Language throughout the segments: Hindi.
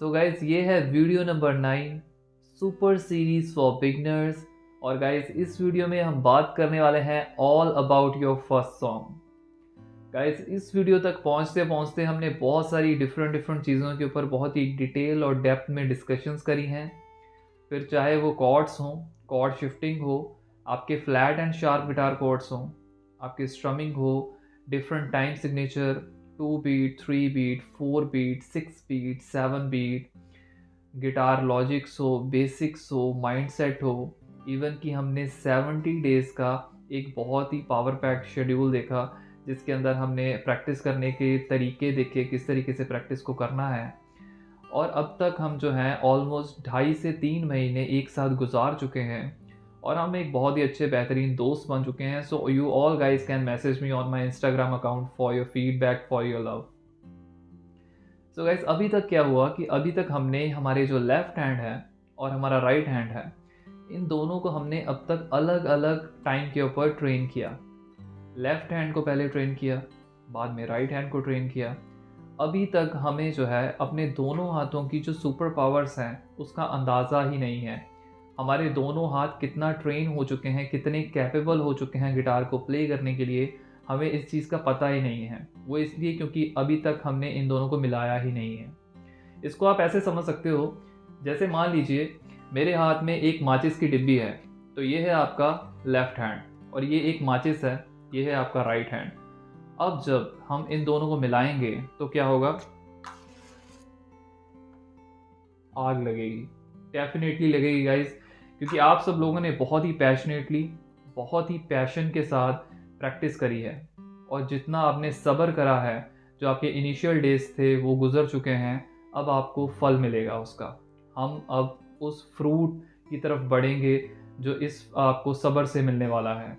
सो गाइज ये है video number 9 super series for beginners. और गाइज इस वीडियो में हम बात करने वाले हैं all about your first song. Guys इस वीडियो तक पहुंचते पहुंचते हमने बहुत सारी डिफरेंट डिफरेंट चीज़ों के ऊपर बहुत ही डिटेल और डेप्थ में डिस्कशंस करी हैं। फिर चाहे वो कॉर्ड्स हों, कॉर्ड शिफ्टिंग हो, आपके flat and sharp guitar chords हों, आपके स्ट्रमिंग हो, different time signature, 2 beat, 3 beat, 4 beat, 6 beat, 7 beat, guitar logics हो, बेसिक्स हो, माइंडसेट हो, इवन कि हमने 70 डेज का एक बहुत ही पावर पैक शेड्यूल देखा जिसके अंदर हमने प्रैक्टिस करने के तरीके देखे, किस तरीके से प्रैक्टिस को करना है। और अब तक हम जो हैं ऑलमोस्ट 2.5 से 3 महीने एक साथ गुजार चुके हैं और हम एक बहुत ही अच्छे बेहतरीन दोस्त बन चुके हैं। So you all guys can message me on my Instagram account for your feedback, for your love. So guys अभी तक क्या हुआ कि अभी तक हमने हमारे जो लेफ्ट हैंड है और हमारा राइट हैंड है, इन दोनों को हमने अब तक अलग अलग टाइम के ऊपर ट्रेन किया। लेफ्ट हैंड को पहले ट्रेन किया, बाद में राइट हैंड को ट्रेन किया। अभी तक हमें जो है अपने दोनों हाथों की जो सुपर पावर्स हैं उसका अंदाज़ा ही नहीं है। हमारे दोनों हाथ कितना ट्रेन हो चुके हैं, कितने कैपेबल हो चुके हैं गिटार को प्ले करने के लिए, हमें इस चीज़ का पता ही नहीं है। वो इसलिए क्योंकि अभी तक हमने इन दोनों को मिलाया ही नहीं है। इसको आप ऐसे समझ सकते हो, जैसे मान लीजिए मेरे हाथ में एक माचिस की डिब्बी है, तो ये है आपका लेफ्ट हैंड और ये एक माचिस है, ये है आपका राइट हैंड। अब जब हम इन दोनों को मिलाएंगे तो क्या होगा? आग लगेगी, डेफिनेटली लगेगी गाइस, क्योंकि आप सब लोगों ने बहुत ही पैशनेटली, बहुत ही पैशन के साथ प्रैक्टिस करी है और जितना आपने सब्र करा है, जो आपके इनिशियल डेज थे वो गुजर चुके हैं, अब आपको फल मिलेगा उसका। हम अब उस फ्रूट की तरफ बढ़ेंगे जो इस आपको सब्र से मिलने वाला है।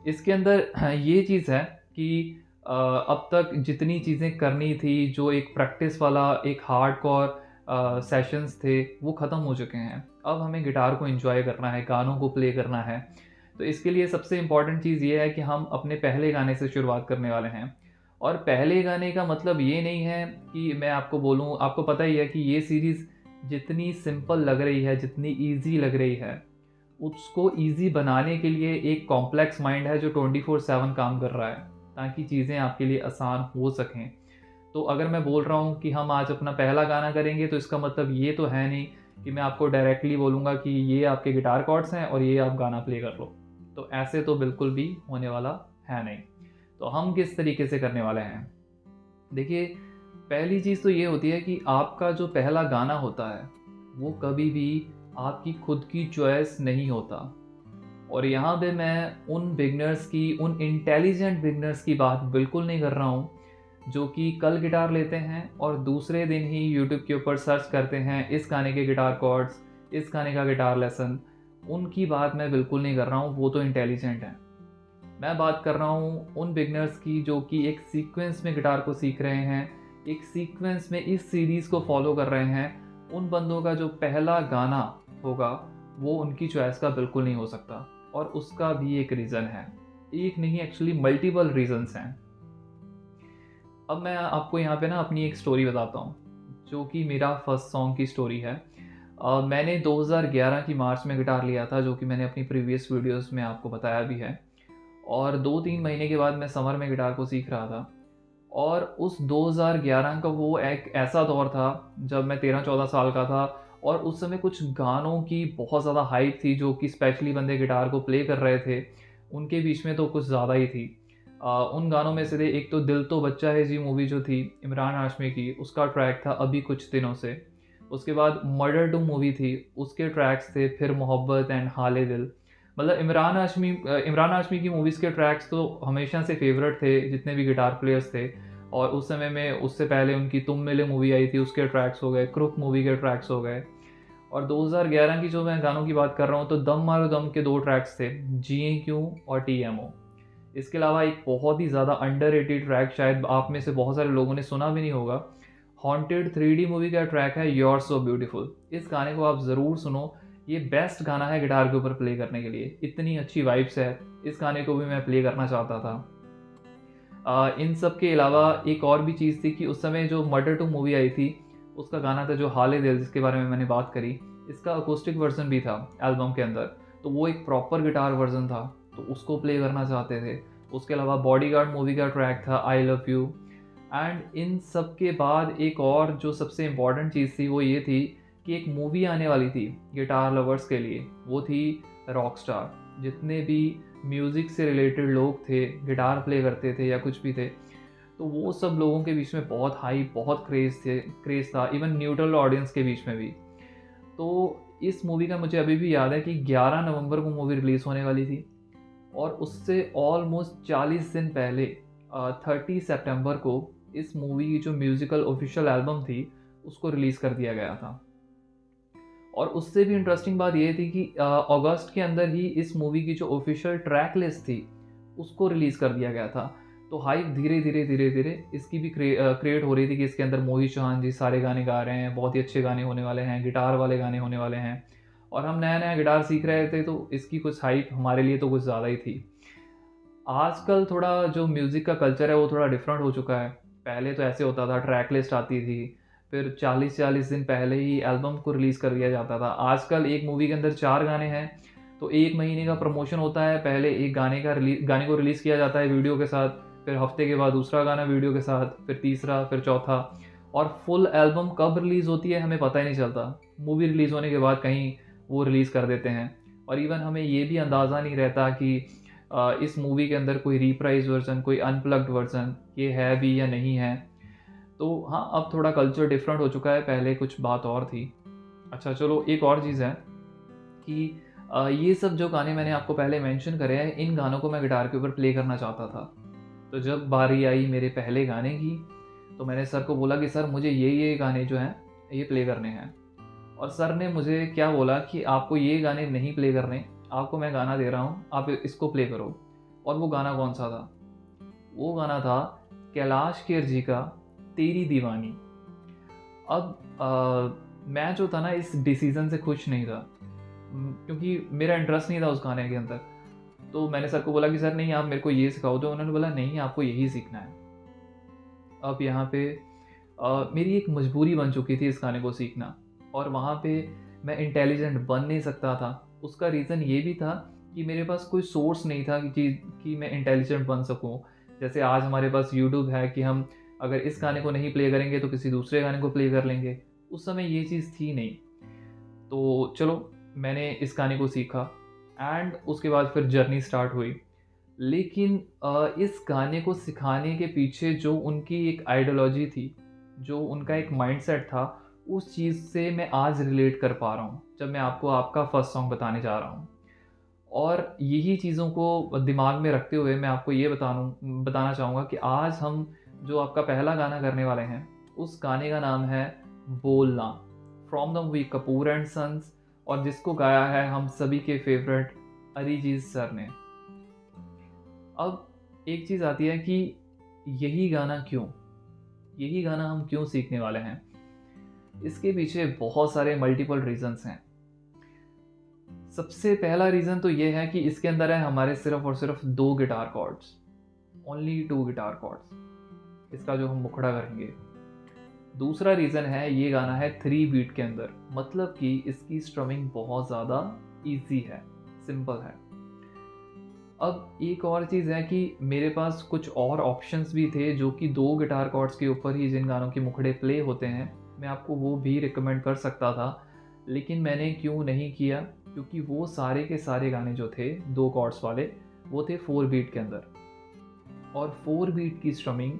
इसके अंदर ये चीज़ है कि अब तक जितनी चीज़ें करनी थी, जो एक प्रैक्टिस वाला एक हार्डकोर सेशंस थे, वो ख़त्म हो चुके हैं। अब हमें गिटार को एंजॉय करना है, गानों को प्ले करना है। तो इसके लिए सबसे इम्पॉर्टेंट चीज़ ये है कि हम अपने पहले गाने से शुरुआत करने वाले हैं। और पहले गाने का मतलब ये नहीं है कि मैं आपको बोलूँ, आपको पता ही है कि ये सीरीज़ जितनी सिंपल लग रही है, जितनी ईज़ी लग रही है, उसको ईज़ी बनाने के लिए एक कॉम्प्लेक्स माइंड है जो 24/7 काम कर रहा है, ताकि चीज़ें आपके लिए आसान हो सकें। तो अगर मैं बोल रहा हूँ कि हम आज अपना पहला गाना करेंगे, तो इसका मतलब ये तो है नहीं कि मैं आपको डायरेक्टली बोलूँगा कि ये आपके गिटार कॉर्ड्स हैं और ये आप गाना प्ले कर लो। तो ऐसे तो बिल्कुल भी होने वाला है नहीं। तो हम किस तरीके से करने वाले हैं? देखिए, पहली चीज़ तो ये होती है कि आपका जो पहला गाना होता है, वो कभी भी आपकी खुद की चॉइस नहीं होता। और यहाँ पे मैं उन बिगनर्स की, उन इंटेलिजेंट बिगनर्स की बात बिल्कुल नहीं कर रहा हूँ, जो कि कल गिटार लेते हैं और दूसरे दिन ही यूट्यूब के ऊपर सर्च करते हैं इस गाने के गिटार कॉर्ड्स, इस गाने का गिटार लेसन। उनकी बात मैं बिल्कुल नहीं कर रहा हूँ, वो तो इंटेलिजेंट हैं। मैं बात कर रहा हूँ उन बिगनर्स की जो कि एक सीक्वेंस में गिटार को सीख रहे हैं, एक सीक्वेंस में इस सीरीज़ को फॉलो कर रहे हैं। उन बंदों का जो पहला गाना होगा वो उनकी चॉइस का बिल्कुल नहीं हो सकता, और उसका भी एक रीज़न है। एक नहीं, एक्चुअली मल्टीपल रीज़न्स हैं। अब मैं आपको यहाँ पे ना अपनी एक स्टोरी बताता हूँ, जो कि मेरा फर्स्ट सॉन्ग की स्टोरी है। मैंने 2011 की मार्च में गिटार लिया था, जो कि मैंने अपनी प्रीवियस वीडियोस में आपको बताया भी है। और 2-3 महीने के बाद मैं समर में गिटार को सीख रहा था। और उस 2011 का वो एक ऐसा दौर था जब मैं 13-14 साल का था, और उस समय कुछ गानों की बहुत ज़्यादा हाइप थी, जो कि स्पेशली बंदे गिटार को प्ले कर रहे थे, उनके बीच में तो कुछ ज़्यादा ही थी। उन गानों में से थे, एक तो दिल तो बच्चा है जी मूवी जो थी इमरान हाशमी की, उसका ट्रैक था अभी कुछ दिनों से। उसके बाद मर्डर 2 मूवी थी, उसके ट्रैक्स थे फिर मोहब्बत एंड हाले दिल। मतलब इमरान हाशमी की मूवीज़ के ट्रैक्स तो हमेशा से फेवरेट थे जितने भी गिटार प्लेयर्स थे। और उस समय में, उससे पहले उनकी तुम मिले मूवी आई थी, उसके ट्रैक्स हो गए, क्रुक मूवी के ट्रैक्स हो गए। और 2011 की जो मैं गानों की बात कर रहा हूँ, तो दम मारो दम के 2 ट्रैक्स थे, जिए क्यों और टीएमओ। इसके अलावा एक बहुत ही ज़्यादा अंडररेटेड ट्रैक, शायद आप में से बहुत सारे लोगों ने सुना भी नहीं होगा, हॉन्टेड 3D मूवी का ट्रैक है योर सो ब्यूटीफुल। इस गाने को आप ज़रूर सुनो, ये बेस्ट गाना है गिटार के ऊपर प्ले करने के लिए, इतनी अच्छी वाइब्स है। इस गाने को भी मैं प्ले करना चाहता था। इन सब के अलावा एक और भी चीज़ थी कि उस समय जो मर्डर 2 मूवी आई थी, उसका गाना था जो हाले दिल, जिसके बारे में मैंने बात करी, इसका अकोस्टिक वर्जन भी था एल्बम के अंदर, तो वो एक प्रॉपर गिटार वर्जन था, तो उसको प्ले करना चाहते थे। उसके अलावा बॉडीगार्ड मूवी का ट्रैक था I love you. And in सब के बाद एक और जो सबसे इम्पॉर्टेंट चीज़ थी वो ये थी कि एक मूवी आने वाली थी गिटार लवर्स के लिए, वो थी रॉकस्टार। जितने भी म्यूज़िक से रिलेटेड लोग थे, गिटार प्ले करते थे या कुछ भी थे, तो वो सब लोगों के बीच में बहुत हाई, बहुत क्रेज़ था, इवन न्यूट्रल ऑडियंस के बीच में भी। तो इस मूवी का मुझे अभी भी याद है कि 11 नवंबर को मूवी रिलीज़ होने वाली थी, और उससे ऑलमोस्ट 40 दिन पहले 30 सितंबर को इस मूवी की जो म्यूज़िकल ऑफिशियल एल्बम थी उसको रिलीज़ कर दिया गया था। और उससे भी इंटरेस्टिंग बात ये थी कि अगस्त के अंदर ही इस मूवी की जो ऑफिशियल ट्रैक लिस्ट थी उसको रिलीज़ कर दिया गया था। तो हाइप धीरे धीरे धीरे धीरे इसकी भी क्रिएट हो रही थी कि इसके अंदर मोहित चौहान जी सारे गाने गा रहे हैं, बहुत ही अच्छे गाने होने वाले हैं, गिटार वाले गाने होने वाले हैं, और हम नया नया गिटार सीख रहे थे, तो इसकी कुछ हाइप हमारे लिए तो कुछ ज़्यादा ही थी। आजकल थोड़ा जो म्यूज़िक का कल्चर है वो थोड़ा डिफरेंट हो चुका है। पहले तो ऐसे होता था, ट्रैक लिस्ट आती थी, फिर 40-40 दिन पहले ही एल्बम को रिलीज़ कर दिया जाता था। आजकल एक मूवी के अंदर 4 गाने हैं, तो 1 महीने का प्रमोशन होता है। पहले एक गाने को रिलीज़ किया जाता है वीडियो के साथ, फिर हफ्ते के बाद दूसरा गाना वीडियो के साथ, फिर तीसरा, फिर चौथा, और फुल एल्बम कब रिलीज़ होती है हमें पता ही नहीं चलता। मूवी रिलीज़ होने के बाद कहीं वो रिलीज़ कर देते हैं, और इवन हमें ये भी अंदाज़ा नहीं रहता कि इस मूवी के अंदर कोई रीप्राइज वर्जन, कोई अनप्लग्ड वर्जन ये है भी या नहीं है। तो हाँ, अब थोड़ा कल्चर डिफरेंट हो चुका है, पहले कुछ बात और थी। अच्छा चलो, एक और चीज़ है कि ये सब जो गाने मैंने आपको पहले मेंशन करे हैं, इन गानों को मैं गिटार के ऊपर प्ले करना चाहता था। तो जब बारी आई मेरे पहले गाने की, तो मैंने सर को बोला कि सर मुझे ये गाने जो हैं ये प्ले करने हैं। और सर ने मुझे क्या बोला कि आपको ये गाने नहीं प्ले करने, आपको मैं गाना दे रहा हूँ, आप इसको प्ले करो। और वो गाना कौन सा था? वो गाना था कैलाश खेर जी का तेरी दीवानी। अब मैं जो था ना, इस डिसीज़न से खुश नहीं था, क्योंकि मेरा इंटरेस्ट नहीं था उस गाने के अंदर। तो मैंने सर को बोला कि सर नहीं, आप मेरे को ये सिखाओ, तो उन्होंने बोला नहीं, आपको यही सीखना है। अब यहाँ पे मेरी एक मजबूरी बन चुकी थी इस गाने को सीखना, और वहाँ पे मैं इंटेलिजेंट बन नहीं सकता था। उसका रीज़न ये भी था कि मेरे पास कोई सोर्स नहीं था कि मैं इंटेलिजेंट बन सकूँ। जैसे आज हमारे पास यूट्यूब है कि हम अगर इस गाने को नहीं प्ले करेंगे तो किसी दूसरे गाने को प्ले कर लेंगे। उस समय ये चीज़ थी नहीं। तो चलो, मैंने इस गाने को सीखा, एंड उसके बाद फिर जर्नी स्टार्ट हुई। लेकिन इस गाने को सिखाने के पीछे जो उनकी एक आइडियोलॉजी थी, जो उनका एक माइंडसेट था, उस चीज़ से मैं आज रिलेट कर पा रहा हूँ, जब मैं आपको आपका फर्स्ट सॉन्ग बताने जा रहा हूँ। और यही चीज़ों को दिमाग में रखते हुए मैं आपको ये बताना चाहूँगा कि आज हम जो आपका पहला गाना करने वाले हैं, उस गाने का नाम है बोलना, from the movie Kapoor and Sons, और जिसको गाया है हम सभी के फेवरेट अरिजीत सर ने। अब एक चीज़ आती है कि यही गाना क्यों? यही गाना हम क्यों सीखने वाले हैं? इसके पीछे बहुत सारे मल्टीपल रीज़न्स हैं। सबसे पहला रीज़न तो ये है कि इसके अंदर है हमारे सिर्फ़ और सिर्फ़ 2 guitar chords, only 2 guitar chords, इसका जो हम मुखड़ा करेंगे। दूसरा रीज़न है, ये गाना है 3 बीट के अंदर, मतलब कि इसकी स्ट्रमिंग बहुत ज़्यादा ईज़ी है, सिंपल है। अब एक और चीज़ है कि मेरे पास कुछ और ऑप्शंस भी थे जो कि 2 गिटार कॉर्ड्स के ऊपर ही जिन गानों के मुखड़े प्ले होते हैं, मैं आपको वो भी रिकमेंड कर सकता था, लेकिन मैंने क्यों नहीं किया? क्योंकि वो सारे के सारे गाने जो थे 2 कॉर्ड्स वाले, वो थे 4 बीट के अंदर, और 4 बीट की strumming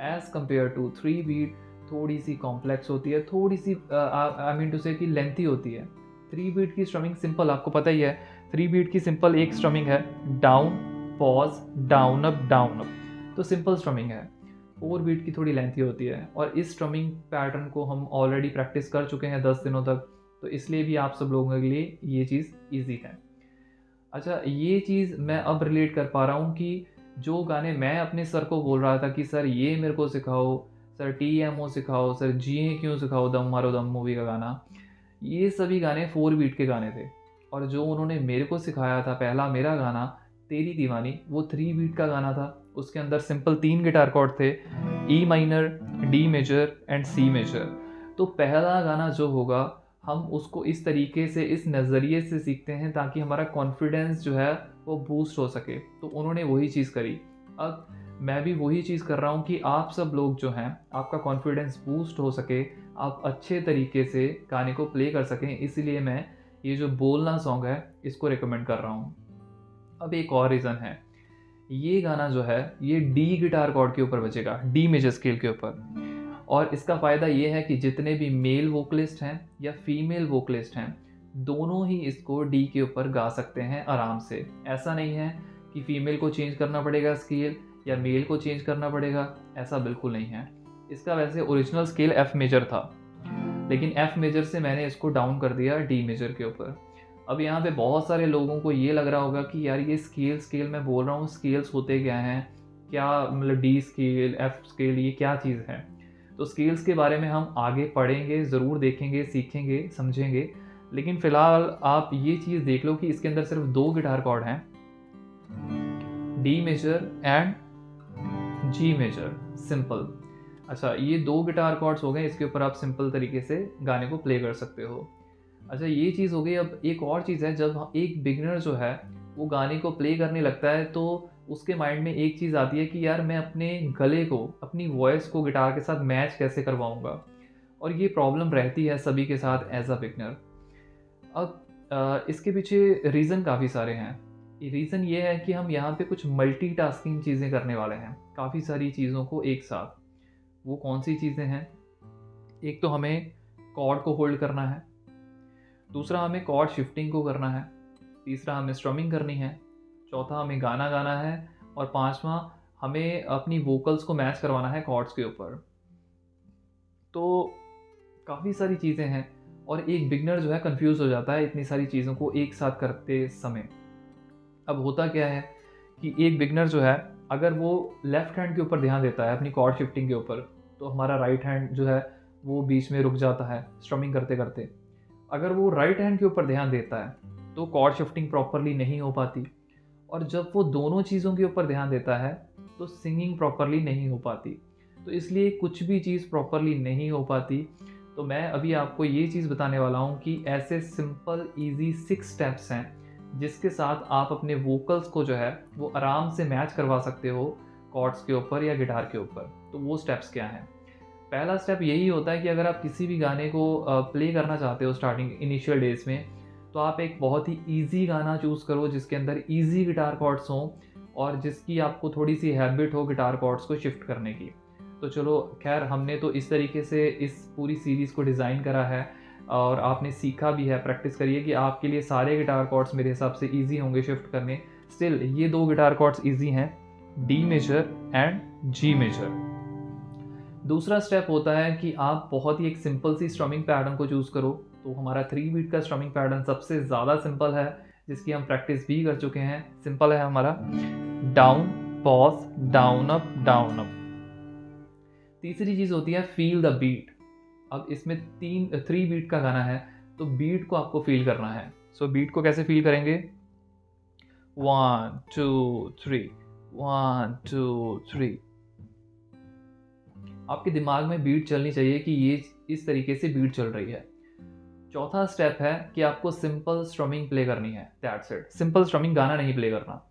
as compare to 3 beat थोड़ी सी कॉम्प्लेक्स होती है, थोड़ी सी आई मीन टू से कि लेंथी होती है। 3 बीट की स्ट्रमिंग सिंपल, आपको पता ही है, 3 बीट की सिंपल एक स्ट्रमिंग है, डाउन पॉज डाउन अप, तो सिंपल स्ट्रमिंग है। 4 बीट की थोड़ी लेंथी होती है, और इस स्ट्रमिंग पैटर्न को हम ऑलरेडी प्रैक्टिस कर चुके हैं 10 दिनों तक, तो इसलिए भी आप सब लोगों के लिए ये चीज़ ईजी है। अच्छा, ये चीज़ मैं अब रिलेट कर पा रहा हूँ कि जो गाने मैं अपने सर को बोल रहा था कि सर ये मेरे को सिखाओ, सर TMO सिखाओ, सर जिए क्यों सिखाओ, दम मारो दम मूवी का गाना, ये सभी गाने 4 बीट के गाने थे। और जो उन्होंने मेरे को सिखाया था पहला मेरा गाना तेरी दीवानी, वो 3 बीट का गाना था। उसके अंदर सिंपल 3 गिटार कॉर्ड थे, E minor, D major and C major. तो पहला गाना जो होगा हम उसको इस तरीके से, इस नज़रिए से सीखते हैं ताकि हमारा कॉन्फिडेंस जो है वो बूस्ट हो सके। तो उन्होंने वही चीज़ करी। अब मैं भी वही चीज़ कर रहा हूँ कि आप सब लोग जो हैं, आपका कॉन्फिडेंस बूस्ट हो सके, आप अच्छे तरीके से गाने को प्ले कर सकें, इसलिए मैं ये जो बोलना सॉन्ग है इसको रिकमेंड कर रहा हूँ। अब एक और रीज़न है, ये गाना जो है ये डी गिटार कॉर्ड के ऊपर बजेगा, डी मेजर स्केल के ऊपर। और इसका फ़ायदा ये है कि जितने भी मेल वोकलिस्ट हैं या फीमेल वोकलिस्ट हैं, दोनों ही इसको डी के ऊपर गा सकते हैं आराम से। ऐसा नहीं है कि फीमेल को चेंज करना पड़ेगा स्केल या मेल को चेंज करना पड़ेगा, ऐसा बिल्कुल नहीं है। इसका वैसे ओरिजिनल स्केल एफ मेजर था, लेकिन एफ मेजर से मैंने इसको डाउन कर दिया डी मेजर के ऊपर। अब यहाँ पे बहुत सारे लोगों को ये लग रहा होगा कि यार ये स्केल मैं बोल रहा हूँ, स्केल्स होते क्या हैं, क्या मतलब डी स्केल, एफ स्केल, ये क्या चीज़ है। तो स्केल्स के बारे में हम आगे पढ़ेंगे, ज़रूर देखेंगे, सीखेंगे, समझेंगे। लेकिन फ़िलहाल आप ये चीज़ देख लो कि इसके अंदर सिर्फ 2 गिटार कॉर्ड हैं, D major and G major, simple. अच्छा, ये 2 गिटार कॉर्ड्स हो गए, इसके ऊपर आप सिंपल तरीके से गाने को प्ले कर सकते हो। अच्छा, ये चीज़ हो गई। अब एक और चीज़ है, जब एक बिगिनर जो है वो गाने को प्ले करने लगता है तो उसके माइंड में एक चीज़ आती है कि यार मैं अपने गले को, अपनी वॉइस को गिटार के साथ मैच कैसे करवाऊँगा। और ये प्रॉब्लम रहती है सभी के साथ एज अ बिगिनर। अब इसके पीछे रीज़न काफ़ी सारे हैं। रीज़न ये है कि हम यहाँ पे कुछ मल्टीटास्किंग चीज़ें करने वाले हैं, काफ़ी सारी चीज़ों को एक साथ। वो कौन सी चीज़ें हैं? एक तो हमें कॉर्ड को होल्ड करना है, दूसरा हमें कॉर्ड शिफ्टिंग को करना है, तीसरा हमें स्ट्रमिंग करनी है, चौथा हमें गाना गाना है, और पांचवा हमें अपनी वोकल्स को मैच करवाना है कॉर्ड्स के ऊपर। तो काफ़ी सारी चीज़ें हैं और एक बिगनर जो है कंफ्यूज हो जाता है इतनी सारी चीज़ों को एक साथ करते समय। अब होता क्या है कि एक बिगनर जो है, अगर वो लेफ़्ट हैंड के ऊपर ध्यान देता है अपनी कॉर्ड शिफ्टिंग के ऊपर, तो हमारा राइट हैंड जो है वो बीच में रुक जाता है स्ट्रमिंग करते करते। अगर वो राइट हैंड के ऊपर ध्यान देता है तो कॉर्ड शिफ्टिंग प्रॉपरली नहीं हो पाती, और जब वो दोनों चीज़ों के ऊपर ध्यान देता है तो सिंगिंग प्रॉपरली नहीं हो पाती। तो इसलिए कुछ भी चीज़ प्रॉपरली नहीं हो पाती। तो मैं अभी आपको ये चीज़ बताने वाला हूँ कि ऐसे सिंपल ईजी 6 स्टेप्स हैं जिसके साथ आप अपने वोकल्स को जो है वो आराम से मैच करवा सकते हो कॉर्ड्स के ऊपर या गिटार के ऊपर। तो वो स्टेप्स क्या हैं? पहला स्टेप यही होता है कि अगर आप किसी भी गाने को प्ले करना चाहते हो स्टार्टिंग इनिशियल डेज में, तो आप एक बहुत ही ईजी गाना चूज़ करो जिसके अंदर ईजी गिटार कॉर्ड्स हों और जिसकी आपको थोड़ी सी हैबिट हो गिटार कॉर्ड्स को शिफ्ट करने की। तो चलो खैर, हमने तो इस तरीके से इस पूरी सीरीज़ को डिज़ाइन करा है और आपने सीखा भी है, प्रैक्टिस करिए कि आपके लिए सारे गिटार कॉर्ड्स मेरे हिसाब से ईजी होंगे शिफ्ट करने। स्टिल ये 2 गिटार कॉर्ड्स ईजी हैं, D major and G major. दूसरा स्टेप होता है कि आप बहुत ही एक सिंपल सी स्ट्रमिंग पैटर्न को चूज़ करो। तो हमारा 3 बीट का स्ट्रमिंग पैटर्न सबसे ज़्यादा सिंपल है, जिसकी हम प्रैक्टिस भी कर चुके हैं। सिंपल है हमारा down pause down up down up. तीसरी चीज़ होती है फील द बीट। अब इसमें 3 बीट का गाना है तो बीट को आपको फील करना है। सो बीट को कैसे फील करेंगे? 1 2 3 1 2 3। आपके दिमाग में बीट चलनी चाहिए कि ये इस तरीके से बीट चल रही है। चौथा स्टेप है कि आपको सिंपल स्ट्रमिंग प्ले करनी है, दैट्स इट। सिंपल स्ट्रमिंग, गाना नहीं प्ले करना।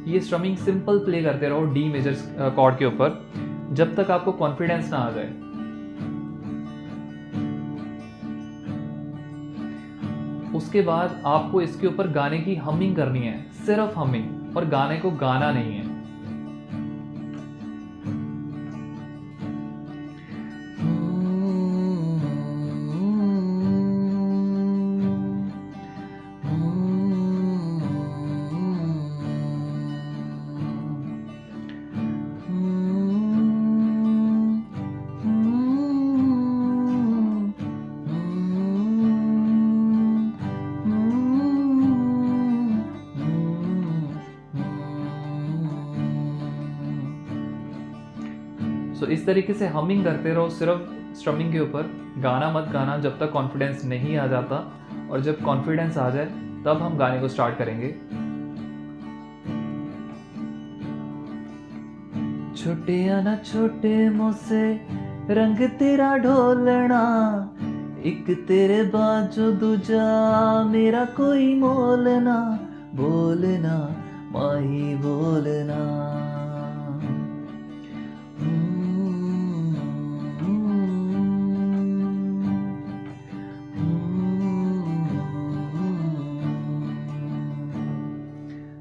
ये स्ट्रमिंग सिंपल प्ले करते रहो डी मेजर कॉर्ड के ऊपर जब तक आपको कॉन्फिडेंस ना आ जाए। उसके बाद आपको इसके ऊपर गाने की हमिंग करनी है, सिर्फ हमिंग, और गाने को गाना नहीं है। सो इस तरीके से हमिंग करते रहो सिर्फ स्ट्रमिंग के ऊपर, गाना मत गाना जब तक कॉन्फिडेंस नहीं आ जाता, और जब कॉन्फिडेंस आ जाए तब हम गाने को स्टार्ट करेंगे। छोटे या ना छोटे मुझसे रंग तेरा ढोलना, एक तेरे बाजू दूजा मेरा कोई मोल ना, बोलना माही बोलना।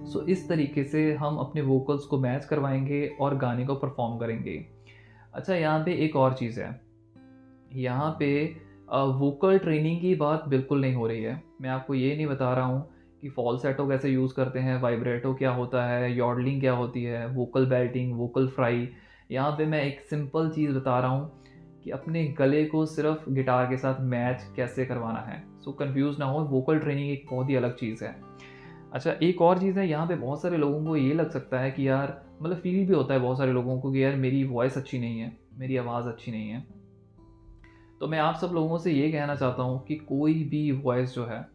सो इस तरीके से हम अपने वोकल्स को मैच करवाएंगे और गाने को परफॉर्म करेंगे। अच्छा, यहाँ पे एक और चीज़ है, यहाँ पे वोकल ट्रेनिंग की बात बिल्कुल नहीं हो रही है। मैं आपको ये नहीं बता रहा हूँ कि फॉल्सेटो कैसे यूज़ करते हैं, वाइब्रेटो क्या होता है, यॉडलिंग क्या होती है, वोकल बेल्टिंग, वोकल फ्राई। यहाँ पे मैं एक सिंपल चीज़ बता रहा हूँ कि अपने गले को सिर्फ गिटार के साथ मैच कैसे करवाना है। सो कंफ्यूज ना हो, वोकल ट्रेनिंग एक बहुत ही अलग चीज़ है। अच्छा, एक और चीज़ है, यहाँ पे बहुत सारे लोगों को ये लग सकता है कि यार, मतलब फील भी होता है बहुत सारे लोगों को कि यार मेरी वॉइस अच्छी नहीं है, मेरी आवाज़ अच्छी नहीं है। तो मैं आप सब लोगों से ये कहना चाहता हूँ कि कोई भी वॉइस जो है,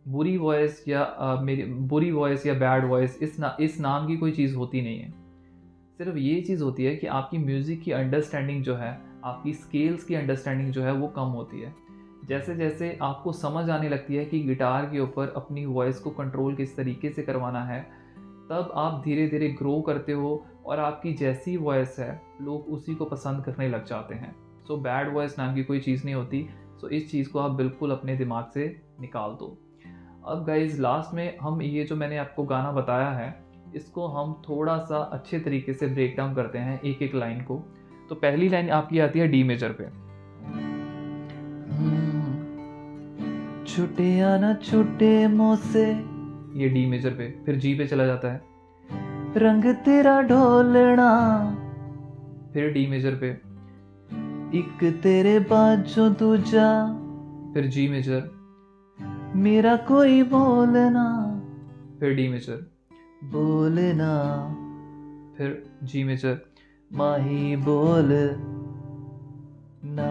बुरी वॉइस या मेरी बुरी वॉइस या बैड वॉइस, इस नाम की कोई चीज़ होती नहीं है। सिर्फ ये चीज़ होती है कि आपकी म्यूज़िक की अंडरस्टैंडिंग जो है, आपकी स्केल्स की अंडरस्टैंडिंग जो है वो कम होती है। जैसे जैसे आपको समझ आने लगती है कि गिटार के ऊपर अपनी वॉइस को कंट्रोल किस तरीके से करवाना है, तब आप धीरे धीरे ग्रो करते हो और आपकी जैसी वॉइस है लोग उसी को पसंद करने लग जाते हैं। सो बैड वॉइस नाम की कोई चीज़ नहीं होती। सो इस चीज़ को आप बिल्कुल अपने दिमाग से निकाल दो। अब गाइज, लास्ट में हम ये जो मैंने आपको गाना बताया है, इसको हम थोड़ा सा अच्छे तरीके से ब्रेक डाउन करते हैं एक एक लाइन को। तो पहली लाइन आपकी आती है डी मेजर पे, छूटे या ना छूटे मुझसे, ये डी मेजर पे। फिर जी पे चला जाता है, रंग तेरा ढोलना, फिर डी मेजर पे, एक तेरे बाजू दूजा, फिर जी मेजर, मेरा कोई बोलना, फिर डी मेजर, बोलना, फिर जी मेजर, माही बोल ना,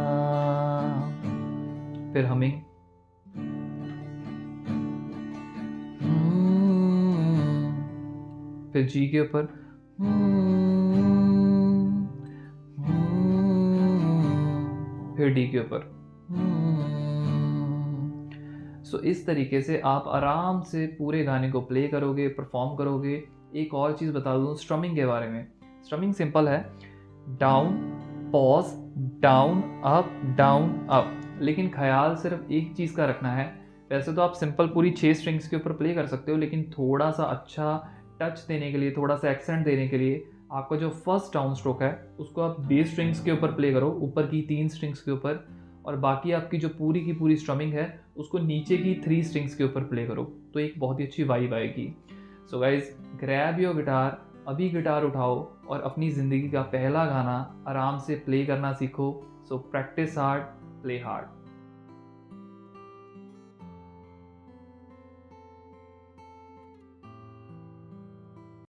फिर हमिंग, फिर जी के ऊपर, फिर डी के ऊपर। सो इस तरीके से आप आराम से पूरे गाने को प्ले करोगे, परफॉर्म करोगे। एक और चीज़ बता दूँ स्ट्रमिंग के बारे में। स्ट्रमिंग सिंपल है, down pause, down down up, लेकिन ख्याल सिर्फ एक चीज़ का रखना है। वैसे तो आप सिंपल पूरी 6 स्ट्रिंग्स के ऊपर प्ले कर सकते हो, लेकिन थोड़ा सा अच्छा टच देने के लिए, थोड़ा सा एक्सेंट देने के लिए, आपका जो फर्स्ट डाउन स्ट्रोक है उसको आप बेस स्ट्रिंग्स के ऊपर प्ले करो, ऊपर की 3 स्ट्रिंग्स के ऊपर, और बाकी आपकी जो पूरी की पूरी स्ट्रमिंग है उसको नीचे की 3 स्ट्रिंग्स के ऊपर प्ले करो, तो एक बहुत ही अच्छी वाइब आएगी। So guys, grab your guitar, अभी गिटार उठाओ और अपनी ज़िंदगी का पहला गाना आराम से प्ले करना सीखो। So practice hard, play hard.